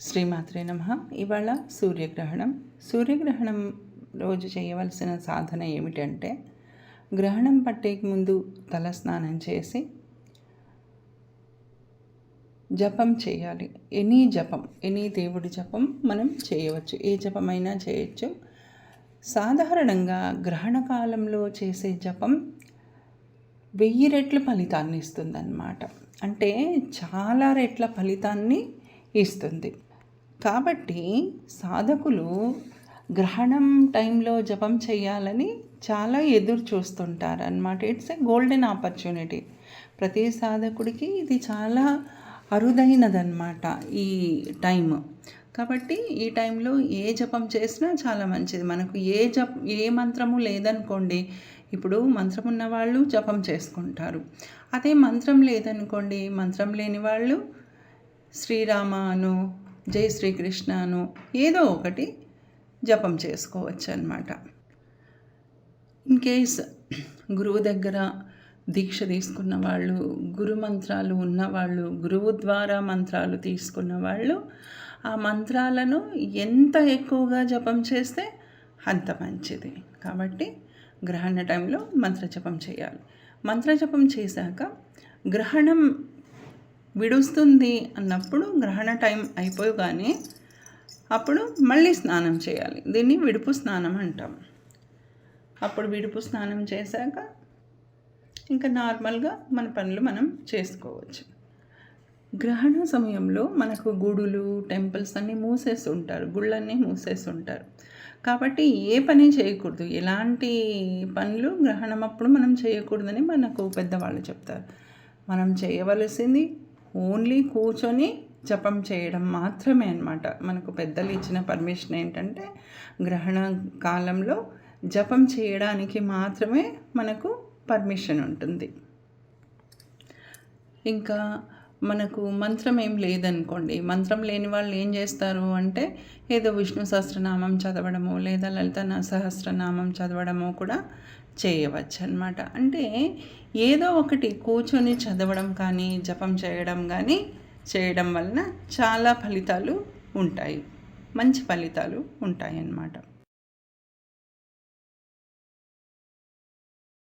శ్రీమాత్రే నమః. ఇవాళ సూర్యగ్రహణం రోజు చేయవలసిన సాధన ఏమిటంటే, గ్రహణం పట్టేకి ముందు తలస్నానం చేసి జపం చేయాలి. ఎనీ దేవుడి జపం మనం చేయవచ్చు, ఏ జపమైనా చేయొచ్చు. సాధారణంగా గ్రహణ కాలంలో చేసే జపం 1000 రెట్ల ఫలితాన్ని ఇస్తుందన్నమాట. అంటే చాలా రెట్ల ఫలితాన్ని ఇస్తుంది. కాబట్టి సాధకులు గ్రహణం టైంలో జపం చేయాలని చాలా ఎదురు చూస్తుంటారు అన్నమాట. It's a golden opportunity. ప్రతి సాధకుడికి ఇది చాలా అరుదైనదన్నమాట ఈ టైము. కాబట్టి ఈ టైంలో ఏ జపం చేసినా చాలా మంచిది. మనకు ఏ మంత్రము లేదనుకోండి, ఇప్పుడు మంత్రం ఉన్న వాళ్ళు జపం చేసుకుంటారు. అదే మంత్రం లేదనుకోండి, మంత్రం లేని వాళ్ళు శ్రీరామ అను, జై శ్రీకృష్ణ అను ఏదో ఒకటి జపం చేసుకోవచ్చు అన్నమాట. ఇన్ కేస్ గురువు దగ్గర దీక్ష తీసుకున్న వాళ్ళు, గురు మంత్రాలు ఉన్నవాళ్ళు, గురువు ద్వారా మంత్రాలు తీసుకున్న వాళ్ళు ఆ మంత్రాలను ఎంత ఎక్కువగా జపం చేస్తే అంత మంచిది. కాబట్టి గ్రహణ టైంలో మంత్రజపం చేయాలి. మంత్రజపం చేశాక గ్రహణం విడుస్తుంది అన్నప్పుడు, గ్రహణ టైం అయిపోగానే అప్పుడు మళ్ళీ స్నానం చేయాలి. దీన్ని విడుపు స్నానం అంటాం. అప్పుడు విడుపు స్నానం చేశాక ఇంకా నార్మల్గా మన పనులు మనం చేసుకోవచ్చు. గ్రహణ సమయంలో మనకు గుడులు, టెంపుల్స్ అన్నీ మూసేసి ఉంటారు, గుళ్ళన్నీ మూసేసి ఉంటారు. కాబట్టి ఏ పని చేయకూడదు, ఎలాంటి పనులు గ్రహణం అప్పుడు మనం చేయకూడదని మనకు పెద్దవాళ్ళు చెప్తారు. మనం చేయవలసింది ఓన్లీ కూర్చొని జపం చేయడం మాత్రమే అన్నమాట. మనకు పెద్దలు ఇచ్చిన పర్మిషన్ ఏంటంటే, గ్రహణ కాలంలో జపం చేయడానికి మాత్రమే మనకు పర్మిషన్ ఉంటుంది. ఇంకా మనకు మంత్రం ఏం లేదనుకోండి, మంత్రం లేని వాళ్ళు ఏం చేస్తారు అంటే, ఏదో విష్ణు సహస్రనామం చదవడము లేదా లలిత సహస్రనామం చదవడము కూడా చేయవచ్చు అన్నమాట. అంటే ఏదో ఒకటి కూర్చొని చదవడం కానీ జపం చేయడం కానీ చేయడం వలన చాలా ఫలితాలు ఉంటాయి, మంచి ఫలితాలు ఉంటాయి అన్నమాట.